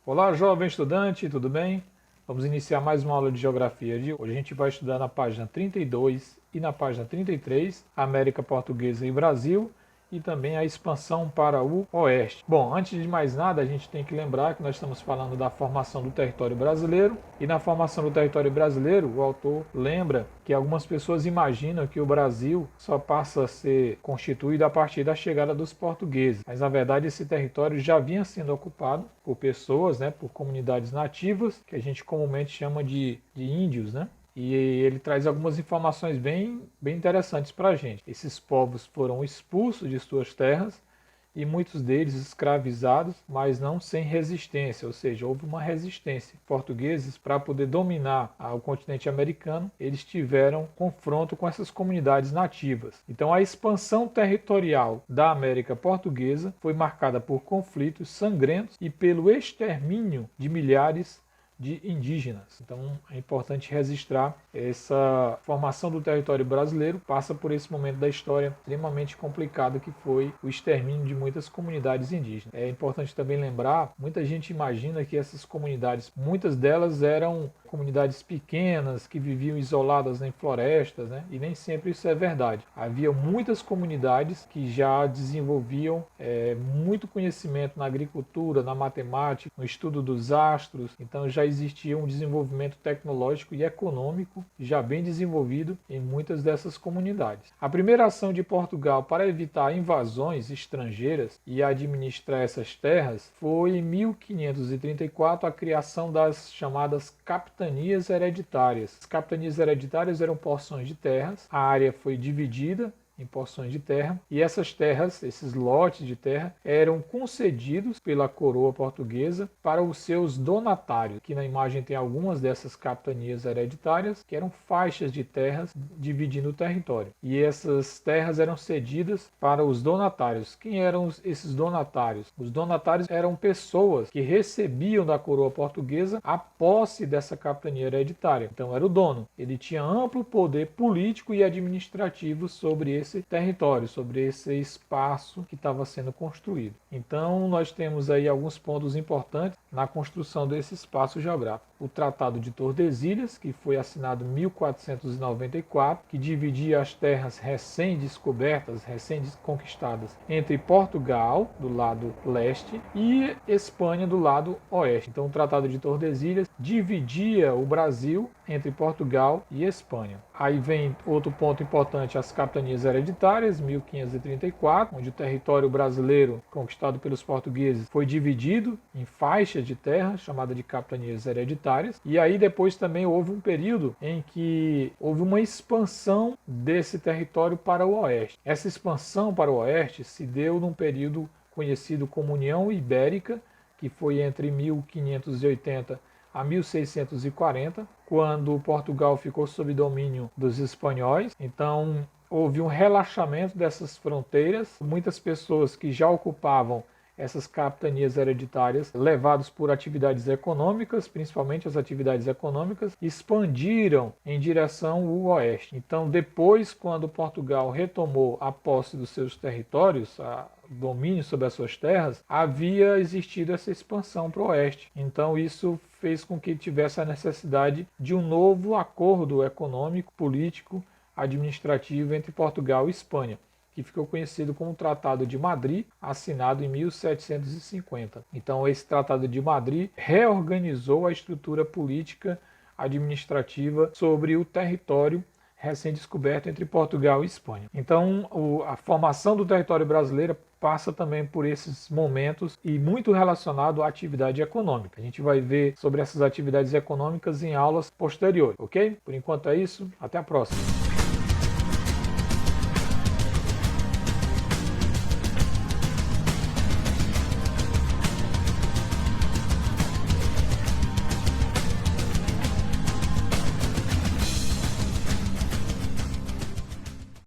Olá, jovem estudante, tudo bem? Vamos iniciar mais uma aula de geografia de hoje. A gente vai estudar na página 32 e na página 33, América Portuguesa e Brasil, e também a expansão para o oeste. Bom, antes de mais nada, a gente tem que lembrar que nós estamos falando da formação do território brasileiro, e na formação do território brasileiro, o autor lembra que algumas pessoas imaginam que o Brasil só passa a ser constituído a partir da chegada dos portugueses, mas na verdade esse território já vinha sendo ocupado por pessoas, por comunidades nativas, que a gente comumente chama de índios, E ele traz algumas informações bem interessantes para a gente. Esses povos foram expulsos de suas terras e muitos deles escravizados, mas não sem resistência, ou seja, houve uma resistência. Portugueses, para poder dominar o continente americano, eles tiveram confronto com essas comunidades nativas. Então a expansão territorial da América Portuguesa foi marcada por conflitos sangrentos e pelo extermínio de milhares de indígenas. Então é importante registrar essa formação do território brasileiro, passa por esse momento da história extremamente complicado que foi o extermínio de muitas comunidades indígenas. É importante também lembrar, muita gente imagina que essas comunidades, muitas delas eram comunidades pequenas que viviam isoladas em florestas, e nem sempre isso é verdade. Havia muitas comunidades que já desenvolviam muito conhecimento na agricultura, na matemática, no estudo dos astros, então já existia um desenvolvimento tecnológico e econômico já bem desenvolvido em muitas dessas comunidades. A primeira ação de Portugal para evitar invasões estrangeiras e administrar essas terras foi em 1534 a criação das chamadas capitanias hereditárias. As capitanias hereditárias eram porções de terras, a área foi dividida em porções de terra, e essas terras, esses lotes de terra, eram concedidos pela coroa portuguesa para os seus donatários. Aqui na imagem tem algumas dessas capitanias hereditárias, que eram faixas de terras dividindo o território. E essas terras eram cedidas para os donatários. Quem eram esses donatários? Os donatários eram pessoas que recebiam da coroa portuguesa a posse dessa capitania hereditária. Então era o dono. Ele tinha amplo poder político e administrativo sobre esse território, sobre esse espaço que estava sendo construído. Então nós temos aí alguns pontos importantes na construção desse espaço geográfico. O Tratado de Tordesilhas, que foi assinado em 1494, que dividia as terras recém-descobertas, recém-conquistadas entre Portugal, do lado leste, e Espanha, do lado oeste. Então o Tratado de Tordesilhas dividia o Brasil entre Portugal e Espanha. Aí vem outro ponto importante, as capitanias hereditárias, 1534, onde o território brasileiro conquistado pelos portugueses foi dividido em faixas de terra, chamada de capitanias hereditárias. E aí depois também houve um período em que houve uma expansão desse território para o oeste. Essa expansão para o oeste se deu num período conhecido como União Ibérica, que foi entre 1580 a 1640, quando Portugal ficou sob domínio dos espanhóis. Então houve um relaxamento dessas fronteiras. Muitas pessoas que já ocupavam essas capitanias hereditárias, levados por atividades econômicas, principalmente as atividades econômicas, expandiram em direção ao oeste. Então, depois, quando Portugal retomou a posse dos seus territórios, domínio sobre as suas terras, havia existido essa expansão para o oeste. Então isso fez com que tivesse a necessidade de um novo acordo econômico, político, administrativo entre Portugal e Espanha, que ficou conhecido como Tratado de Madrid, assinado em 1750. Então esse Tratado de Madrid reorganizou a estrutura política administrativa sobre o território recém-descoberto entre Portugal e Espanha. Então a formação do território brasileiro passa também por esses momentos e muito relacionado à atividade econômica. A gente vai ver sobre essas atividades econômicas em aulas posteriores, ok? Por enquanto é isso, até a próxima.